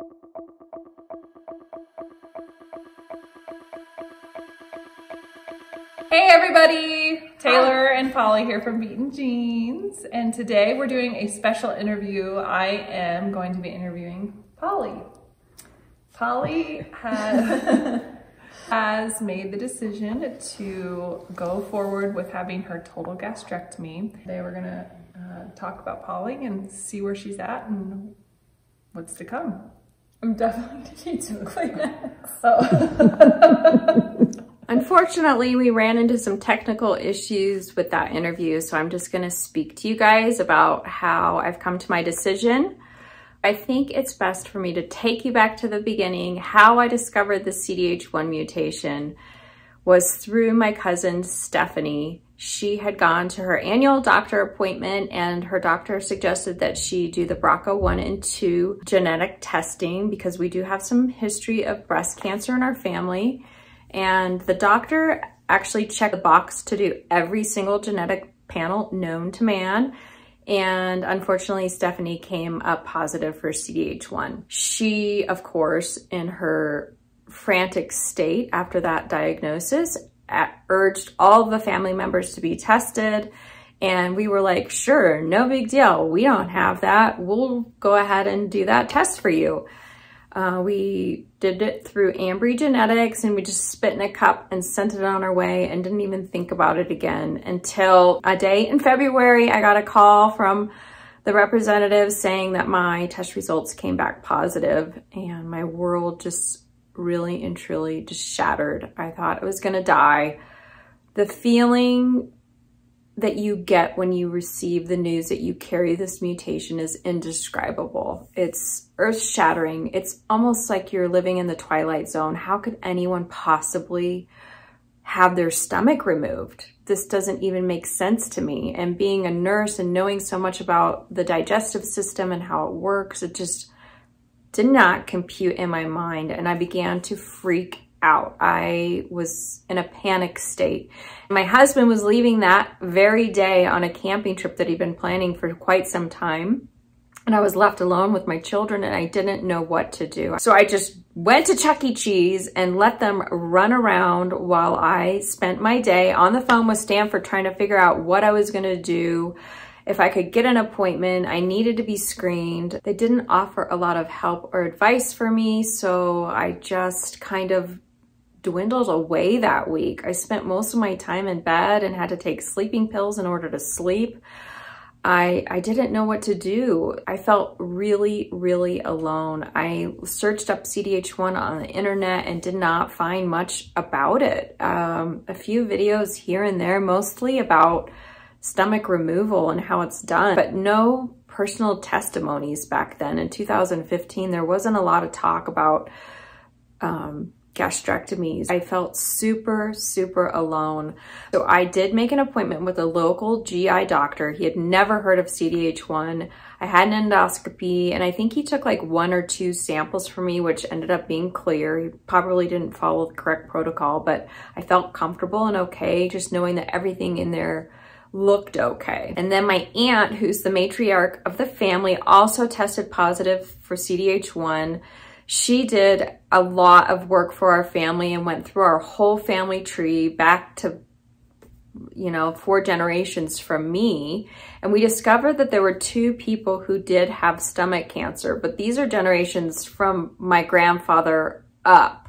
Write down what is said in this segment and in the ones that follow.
Hey everybody, Taylor and Polly here from Beaten Jeans, and today we're doing a special interview. I am going to be interviewing Polly. Polly has made the decision to go forward with having her total gastrectomy. Today we're gonna talk about Polly and see where she's at and what's to come. I'm definitely gonna need some Kleenex. Oh. Unfortunately, we ran into some technical issues with that interview, so I'm just gonna speak to you guys about how I've come to my decision. I think it's best for me to take you back to the beginning. How I discovered the CDH1 mutation was through my cousin, Stephanie. She had gone to her annual doctor appointment and her doctor suggested that she do the BRCA1 and 2 genetic testing because we do have some history of breast cancer in our family. And the doctor actually checked the box to do every single genetic panel known to man. And unfortunately, Stephanie came up positive for CDH1. She, of course, in her frantic state after that diagnosis, urged all of the family members to be tested. And we were like, sure, no big deal. We don't have that. We'll go ahead and do that test for you. We did it through Ambry Genetics and we just spit in a cup and sent it on our way and didn't even think about it again until a day in February. I got a call from the representative saying that my test results came back positive and my world just really and truly just shattered. I thought I was gonna die. The feeling that you get when you receive the news that you carry this mutation is indescribable. It's earth-shattering. It's almost like you're living in the Twilight Zone. How could anyone possibly have their stomach removed? This doesn't even make sense to me. And being a nurse and knowing so much about the digestive system and how it works, it just did not compute in my mind. And I began to freak out. I was in a panic state. My husband was leaving that very day on a camping trip that he'd been planning for quite some time. And I was left alone with my children and I didn't know what to do. So I just went to Chuck E. Cheese and let them run around while I spent my day on the phone with Stanford trying to figure out what I was gonna do. If I could get an appointment, I needed to be screened. They didn't offer a lot of help or advice for me, so I just kind of dwindled away that week. I spent most of my time in bed and had to take sleeping pills in order to sleep. I didn't know what to do. I felt really, really alone. I searched up CDH1 on the internet and did not find much about it. A few videos here and there, mostly about stomach removal and how it's done, but no personal testimonies back then. In 2015, there wasn't a lot of talk about gastrectomies. I felt super, super alone. So I did make an appointment with a local GI doctor. He had never heard of CDH1. I had an endoscopy and I think he took like 1 or 2 samples for me, which ended up being clear. He probably didn't follow the correct protocol, but I felt comfortable and okay, just knowing that everything in there looked okay. And then my aunt, who's the matriarch of the family, also tested positive for CDH1. She did a lot of work for our family and went through our whole family tree back to, 4 generations from me. And we discovered that there were 2 people who did have stomach cancer, but these are generations from my grandfather up.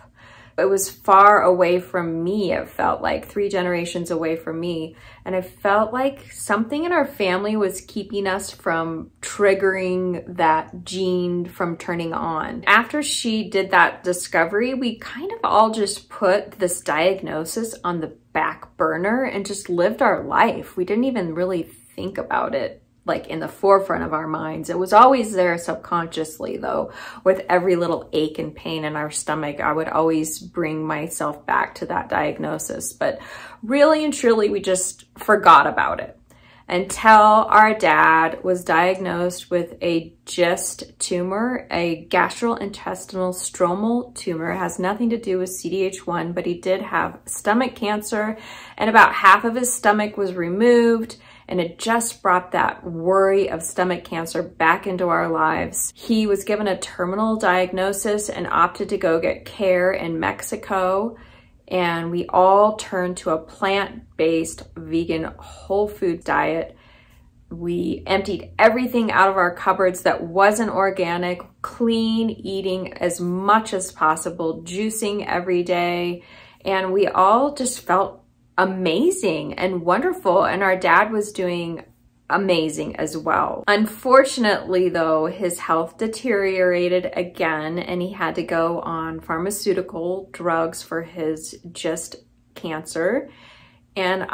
It was far away from me, it felt like 3 generations away from me. And I felt like something in our family was keeping us from triggering that gene from turning on. After she did that discovery, we kind of all just put this diagnosis on the back burner and just lived our life. We didn't even really think about it like in the forefront of our minds. It was always there subconsciously though. With every little ache and pain in our stomach, I would always bring myself back to that diagnosis. But really and truly, we just forgot about it until our dad was diagnosed with a GIST tumor, a gastrointestinal stromal tumor. It has nothing to do with CDH1, but he did have stomach cancer and about half of his stomach was removed. and it just brought that worry of stomach cancer back into our lives. He was given a terminal diagnosis and opted to go get care in Mexico, and we all turned to a plant-based vegan whole food diet. We emptied everything out of our cupboards that wasn't organic, clean eating as much as possible, juicing every day, and we all just felt amazing and wonderful, and our dad was doing amazing as well. Unfortunately though, his health deteriorated again and he had to go on pharmaceutical drugs for his just cancer, and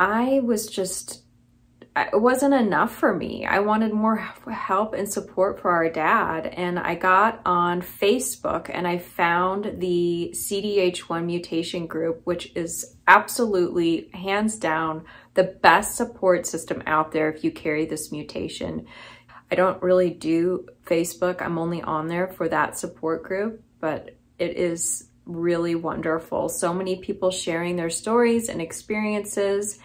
it wasn't enough for me. I wanted more help and support for our dad, and I got on Facebook and I found the CDH1 mutation group, which is absolutely, hands down, the best support system out there if you carry this mutation. I don't really do Facebook. I'm only on there for that support group, but it is really wonderful. So many people sharing their stories and experiences.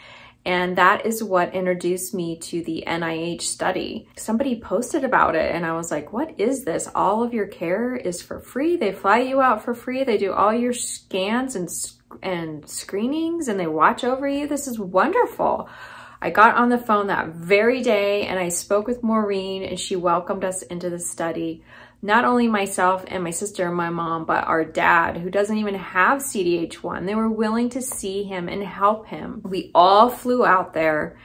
And that is what introduced me to the NIH study. Somebody posted about it and I was like, what is this? All of your care is for free. They fly you out for free. They do all your scans and screenings and they watch over you. This is wonderful. I got on the phone that very day and I spoke with Maureen and she welcomed us into the study. Not only myself and my sister and my mom, but our dad, who doesn't even have CDH1. They were willing to see him and help him. We all flew out there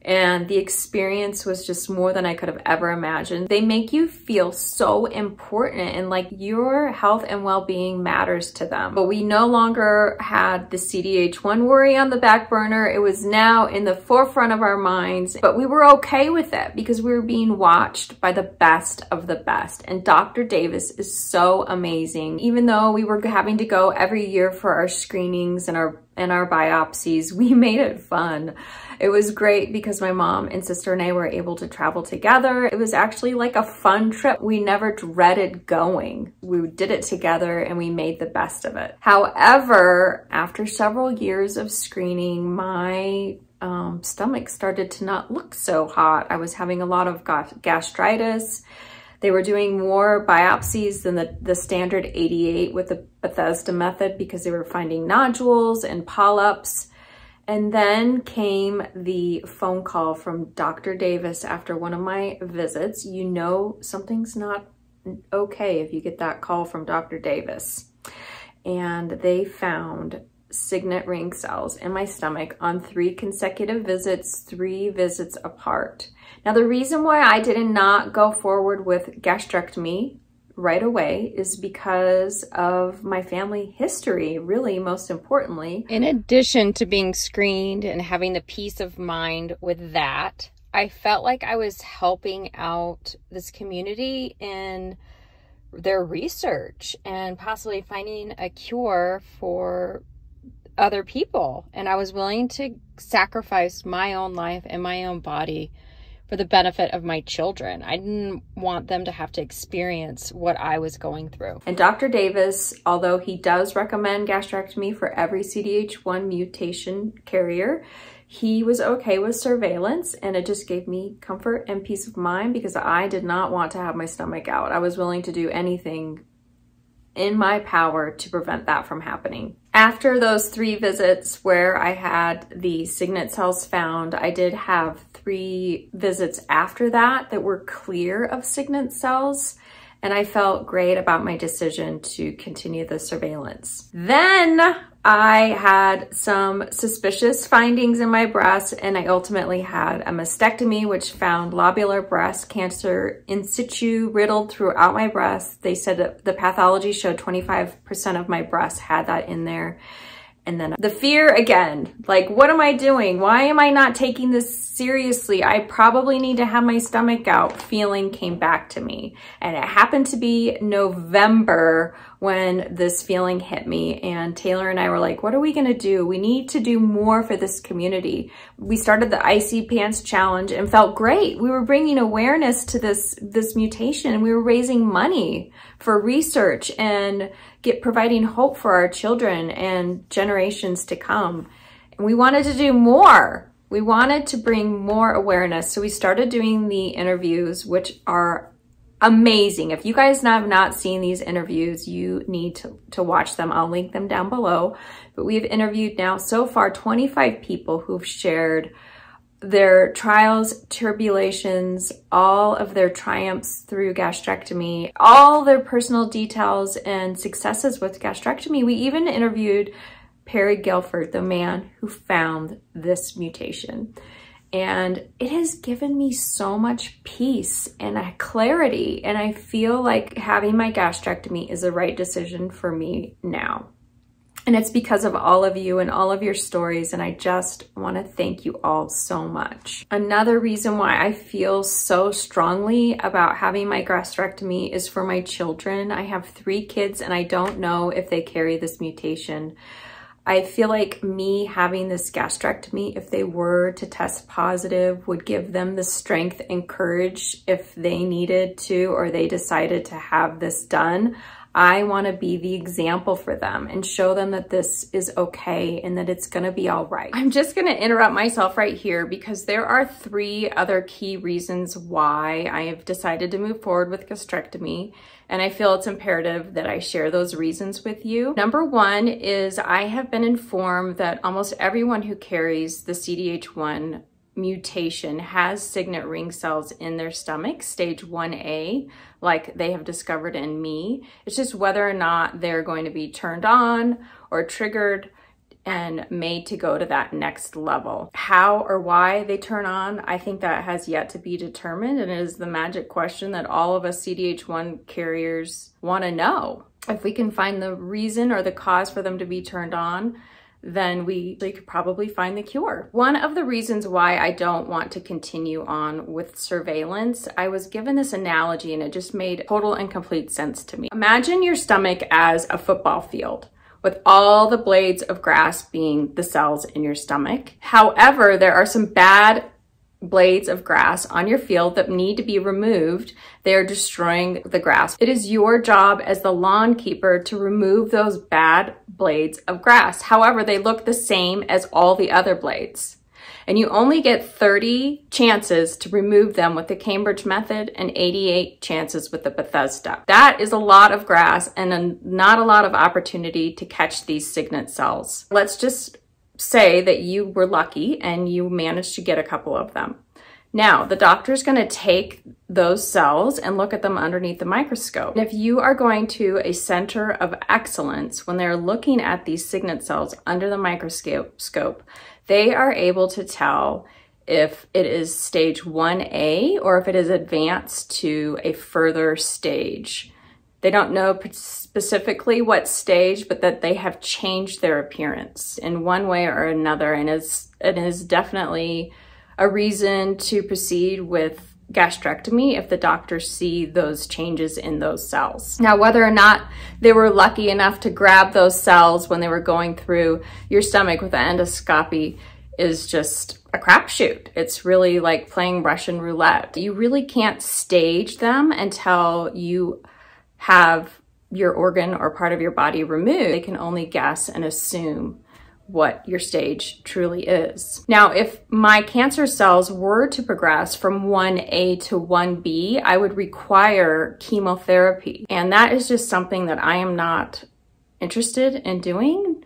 and the experience was just more than I could have ever imagined. They make you feel so important and like your health and well-being matters to them. But we no longer had the CDH1 worry on the back burner. It was now in the forefront of our minds, but we were okay with it because we were being watched by the best of the best. And Dr. Davis is so amazing. Even though we were having to go every year for our screenings and our biopsies, we made it fun. It was great because my mom and sister and I were able to travel together. It was actually like a fun trip. We never dreaded going. We did it together and we made the best of it. However, after several years of screening, my stomach started to not look so hot. I was having a lot of gastritis. They were doing more biopsies than the standard 88 with the Bethesda method because they were finding nodules and polyps. And then came the phone call from Dr. Davis after one of my visits. You know something's not okay if you get that call from Dr. Davis. And they found Signet ring cells in my stomach on 3 consecutive visits, 3 visits apart. Now, the reason why I did not go forward with gastrectomy right away is because of my family history, really, most importantly. In addition to being screened and having the peace of mind with that, I felt like I was helping out this community in their research and possibly finding a cure for other people. And I was willing to sacrifice my own life and my own body for the benefit of my children. I didn't want them to have to experience what I was going through. And Dr. Davis, although he does recommend gastrectomy for every CDH1 mutation carrier, he was okay with surveillance, and it just gave me comfort and peace of mind because I did not want to have my stomach out. I was willing to do anything in my power to prevent that from happening. After those 3 visits where I had the Signet cells found, I did have 3 visits after that were clear of Signet cells, and I felt great about my decision to continue the surveillance. Then I had some suspicious findings in my breast, and I ultimately had a mastectomy, which found lobular breast cancer in situ riddled throughout my breast. They said that the pathology showed 25% of my breast had that in there. And then the fear again, like, what am I doing? Why am I not taking this seriously? I probably need to have my stomach out feeling came back to me. And it happened to be November when this feeling hit me. And Taylor and I were like, what are we gonna do? We need to do more for this community. We started the Icy Pants challenge and felt great. We were bringing awareness to this mutation. We were raising money for research and providing hope for our children and generations to come. And we wanted to do more. We wanted to bring more awareness, so we started doing the interviews, which are amazing. If you guys have not seen these interviews, you need to watch them. I'll link them down below. But we've interviewed now so far 25 people who've shared their trials, tribulations, all of their triumphs through gastrectomy, all their personal details and successes with gastrectomy. We even interviewed Perry Guilford, the man who found this mutation. And it has given me so much peace and clarity. And I feel like having my gastrectomy is the right decision for me now. And it's because of all of you and all of your stories. And I just want to thank you all so much. Another reason why I feel so strongly about having my gastrectomy is for my children. I have 3 kids and I don't know if they carry this mutation. I feel like me having this gastrectomy, if they were to test positive, would give them the strength and courage if they needed to or they decided to have this done. I want to be the example for them and show them that this is okay and that it's going to be all right. I'm just going to interrupt myself right here because there are 3 other key reasons why I have decided to move forward with gastrectomy. And I feel it's imperative that I share those reasons with you. Number 1 is I have been informed that almost everyone who carries the CDH1 mutation has Signet ring cells in their stomach, stage 1A, like they have discovered in me. It's just whether or not they're going to be turned on or triggered and made to go to that next level. How or why they turn on, I think that has yet to be determined, and it is the magic question that all of us CDH1 carriers want to know. If we can find the reason or the cause for them to be turned on, then we could probably find the cure. One of the reasons why I don't want to continue on with surveillance, I was given this analogy and it just made total and complete sense to me. Imagine your stomach as a football field with all the blades of grass being the cells in your stomach. However, there are some bad blades of grass on your field that need to be removed. They are destroying the grass. It is your job as the lawn keeper to remove those bad blades of grass. However, they look the same as all the other blades. And you only get 30 chances to remove them with the Cambridge method and 88 chances with the Bethesda. That is a lot of grass and not a lot of opportunity to catch these Signet cells. Let's just say that you were lucky and you managed to get a couple of them. Now, the doctor's going to take those cells and look at them underneath the microscope. And if you are going to a center of excellence, when they're looking at these Signet cells under the microscope, they are able to tell if it is stage 1A or if it is advanced to a further stage. They don't know specifically what stage, but that they have changed their appearance in one way or another. And it is definitely a reason to proceed with gastrectomy if the doctors see those changes in those cells. Now, whether or not they were lucky enough to grab those cells when they were going through your stomach with an endoscopy is just a crapshoot. It's really like playing Russian roulette. You really can't stage them until you have your organ or part of your body removed. They can only guess and assume what your stage truly is. Now, if my cancer cells were to progress from 1A to 1B, I would require chemotherapy. And that is just something that I am not interested in doing.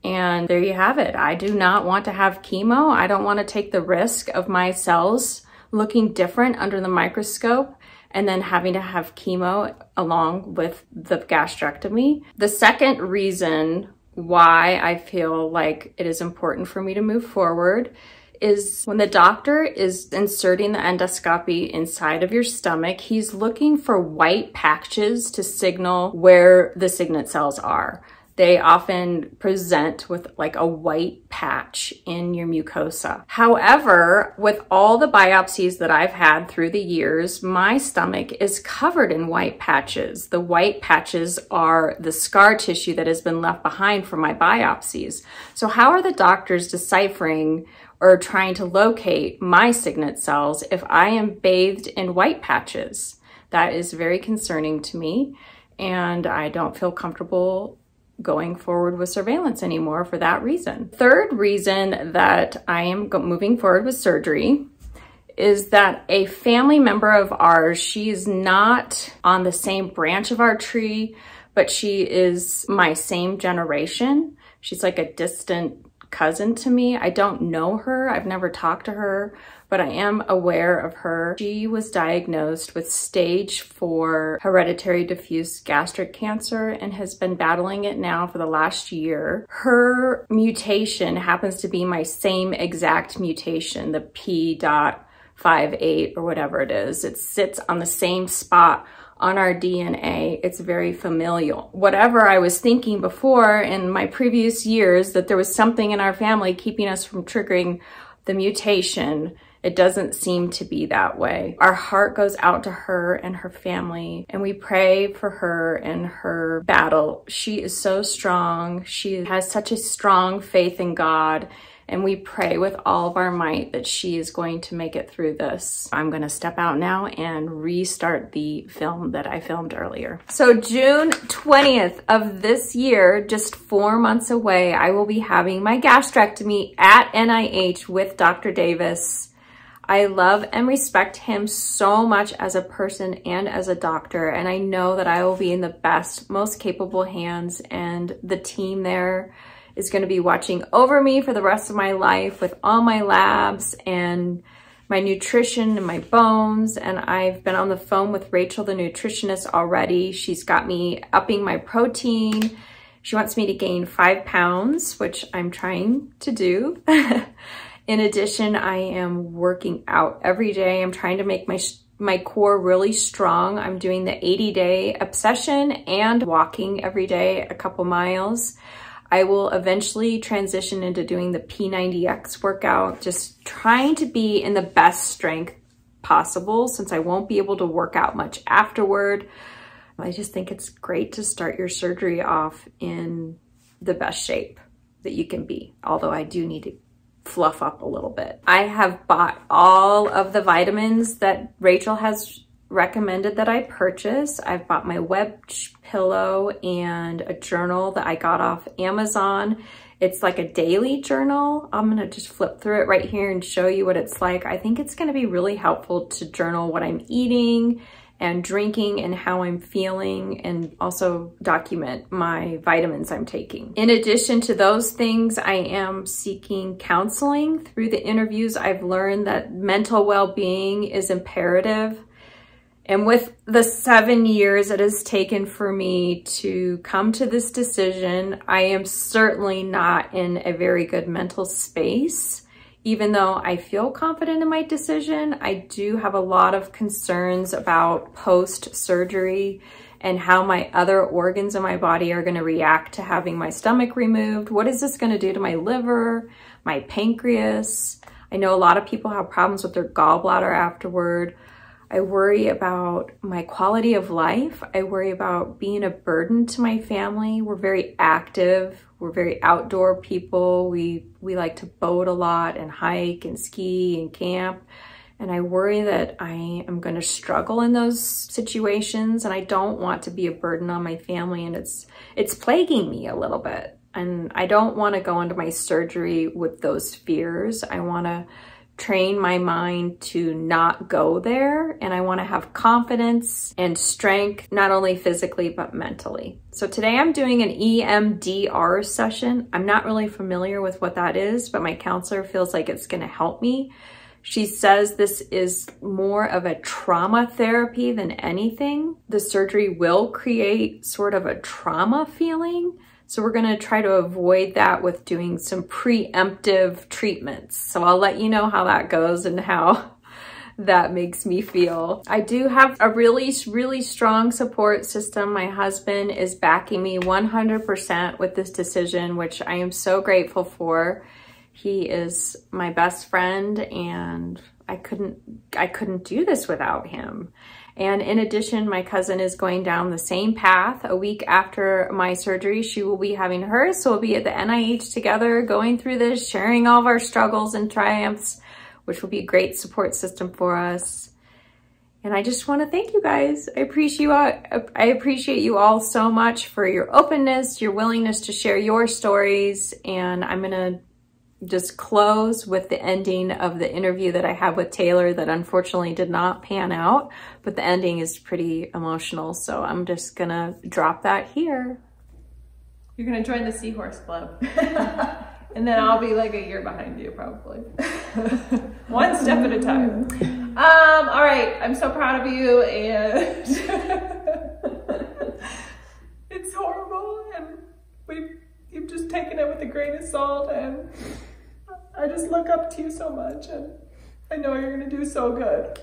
And there you have it. I do not want to have chemo. I don't want to take the risk of my cells looking different under the microscope and then having to have chemo along with the gastrectomy. The second reason why I feel like it is important for me to move forward is when the doctor is inserting the endoscopy inside of your stomach, he's looking for white patches to signal where the Signet cells are. They often present with like a white patch in your mucosa. However, with all the biopsies that I've had through the years, my stomach is covered in white patches. The white patches are the scar tissue that has been left behind from my biopsies. So how are the doctors deciphering or trying to locate my Signet cells if I am bathed in white patches? That is very concerning to me, and I don't feel comfortable going forward with surveillance anymore for that reason. Third reason that I am moving forward with surgery is that a family member of ours, she is not on the same branch of our tree, but she is my same generation. She's like a distant cousin to me. I don't know her. I've never talked to her, but I am aware of her. She was diagnosed with stage 4 hereditary diffuse gastric cancer and has been battling it now for the last year. Her mutation happens to be my same exact mutation, the P.58 or whatever it is. It sits on the same spot on our DNA. It's very familial. Whatever I was thinking before in my previous years that there was something in our family keeping us from triggering the mutation, it doesn't seem to be that way. Our heart goes out to her and her family, and we pray for her and her battle. She is so strong. She has such a strong faith in God, and we pray with all of our might that she is going to make it through this. I'm gonna step out now and restart the film that I filmed earlier. So June 20th of this year, just 4 months away, I will be having my gastrectomy at NIH with Dr. Davis. I love and respect him so much as a person and as a doctor, and I know that I will be in the best, most capable hands, and the team there is going to be watching over me for the rest of my life with all my labs and my nutrition and my bones. And I've been on the phone with Rachel, the nutritionist, already. She's got me upping my protein. She wants me to gain 5 pounds, which I'm trying to do. In addition, I am working out every day. I'm trying to make my core really strong. I'm doing the 80-day obsession and walking every day a couple miles. I will eventually transition into doing the P90X workout, just trying to be in the best strength possible since I won't be able to work out much afterward. I just think it's great to start your surgery off in the best shape that you can be, although I do need to fluff up a little bit. I have bought all of the vitamins that Rachel has recommended that I purchase. I've bought my web pillow and a journal that I got off Amazon. It's like a daily journal. I'm gonna just flip through it right here and show you what it's like. I think it's gonna be really helpful to journal what I'm eating and drinking and how I'm feeling, and also document my vitamins I'm taking. In addition to those things, I am seeking counseling. Through the interviews, I've learned that mental well-being is imperative. And with the 7 years it has taken for me to come to this decision, I am certainly not in a very good mental space. Even though I feel confident in my decision, I do have a lot of concerns about post-surgery and how my other organs in my body are gonna react to having my stomach removed. What is this gonna do to my liver, my pancreas? I know a lot of people have problems with their gallbladder afterward. I worry about my quality of life. I worry about being a burden to my family. We're very active. We're very outdoor people. We like to boat a lot and hike and ski and camp. And I worry that I am going to struggle in those situations, and I don't want to be a burden on my family, and it's plaguing me a little bit. And I don't want to go into my surgery with those fears. I want to train my mind to not go there, and I want to have confidence and strength, not only physically but mentally. So today I'm doing an EMDR session. I'm not really familiar with what that is, but my counselor feels like it's going to help me. She says this is more of a trauma therapy than anything. The surgery will create sort of a trauma feeling. So we're gonna try to avoid that with doing some preemptive treatments. So I'll let you know how that goes and how that makes me feel. I do have a really strong support system. My husband is backing me 100% with this decision, which I am so grateful for. He is my best friend, and I couldn't do this without him. And in addition, my cousin is going down the same path. A week after my surgery, she will be having hers. So we'll be at the NIH together, going through this, sharing all of our struggles and triumphs, which will be a great support system for us. And I just want to thank you guys. I appreciate you all so much for your openness, your willingness to share your stories. And I'm going to just close with the ending of the interview that I had with Taylor that unfortunately did not pan out, but the ending is pretty emotional. So I'm just going to drop that here. You're going to join the Seahorse Club. And then I'll be like a year behind you, probably. One step at a time. All right, I'm so proud of you, and it's horrible, and you've just taken it with a grain of salt, and I just look up to you so much, and I know you're gonna do so good.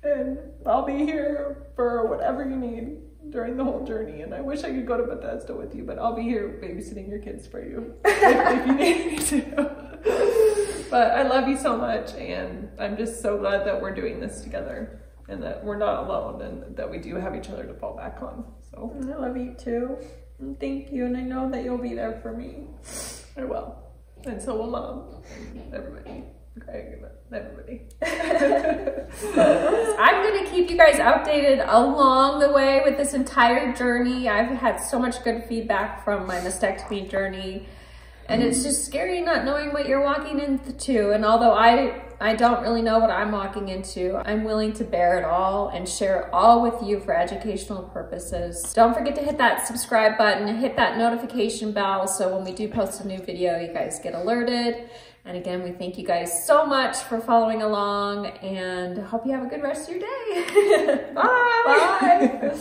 And I'll be here for whatever you need during the whole journey, and I wish I could go to Bethesda with you, but I'll be here babysitting your kids for you if you need me to. But I love you so much, and I'm just so glad that we're doing this together and that we're not alone and that we do have each other to fall back on. So I love you too, and thank you, and I know that you'll be there for me. I will, and so will Mom and everybody. Everybody. I'm going to keep you guys updated along the way with this entire journey. I've had so much good feedback from my mastectomy journey, and it's just scary not knowing what you're walking into. And although I don't really know what I'm walking into, I'm willing to bear it all and share it all with you for educational purposes. Don't forget to hit that subscribe button and hit that notification bell so when we do post a new video, you guys get alerted. And again, we thank you guys so much for following along, and hope you have a good rest of your day. Bye. Bye.